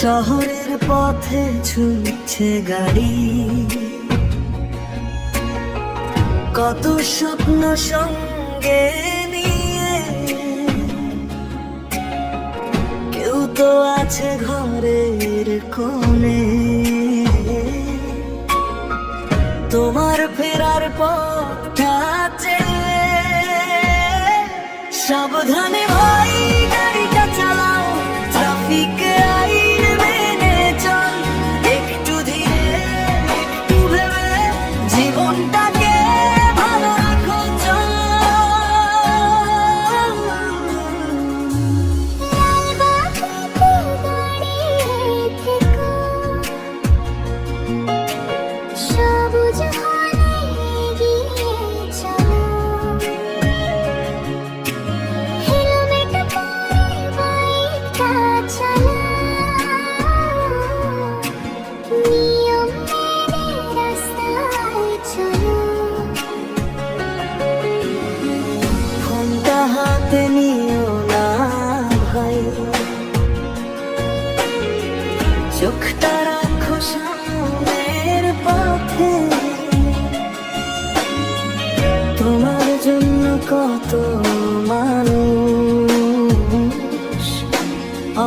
শহরের পথে ছুটছে গাড়ি, কত স্বপ্ন সঙ্গে নিয়ে। কেউ তো আছে ঘরের কোণে, তোমার ফেরার পথটা চেয়ে। সাবধানে ভাই গাড়িটা চালাও, ট্রাফিক আইন মেনে চল। একটু ধীরে একটু ভেবে জীবনটাকে ভালো রাখো চল। সবুজ হলে গিয়ে চলো, হেলমেট পরে বাইকটা চালাও, নিয়ম মেনে রাস্তায় চলো। ফোনটা হাতে নিও না ভাই, চোখটা রাখো সামনের পথে। তোমার জন্য কত মানুষ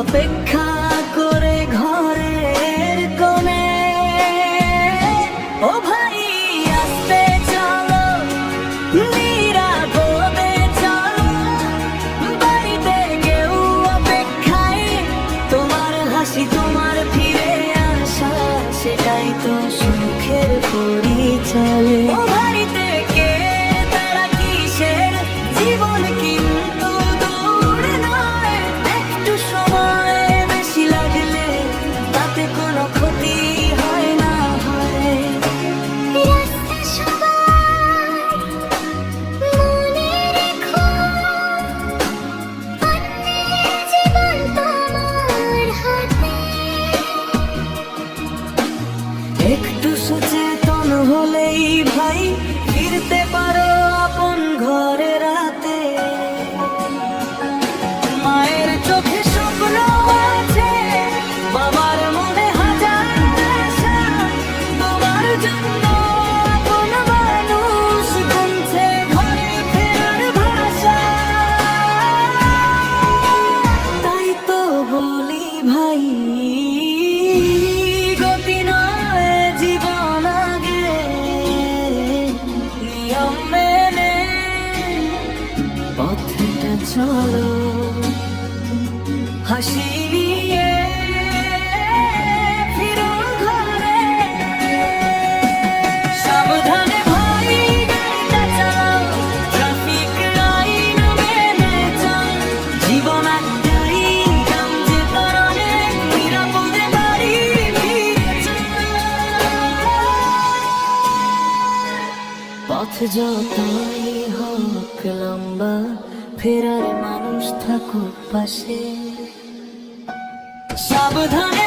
অপেক্ষা করে ঘরের কোণে। ও ভাই আস্তে চলো, নিরাপদে চলো, বাড়িতে কেউ অপেক্ষায়। তোমার হাসি তোমার ফিরে আসা, সেটাই তো সুখের পরিচয়। ও বাড়িতে কে তারা কিসের, জীবন কিন্তু দৌড় নয়। একটু সময় বেশি লাগলে তাতে কোনো ক্ষতি হয় না হয়। রাস্তা সবার মনে রেখো, অন্যের জীবন তোমার হাতে। একটু সচেতন হলেই ভাই ফিরতে পারো আপন ঘরে রাতে। মায়ের চোখে স্বপ্ন আছে, বাবার মনে হাজার আশা। তোমার জন্য আপন মানুষ গুনছে ঘরে ফেরার ভাষা। তাই তো বলি ভাই, গতি নয় জীবন আগে, নিয়ম মেনে পথটা চলো। হাসি নিয়ে ফিরো ঘরে। সাবধানে ভাই গাড়িটা চালাও, ট্রাফিক আইন মেনে চল। জীবন একটাই, কাম যে কারণে নিরাপদে বাড়ি ফিরে চল। পথ যতই হোক লম্বা, ফেরার মানুষ থাকুক পাশে। সাবধানে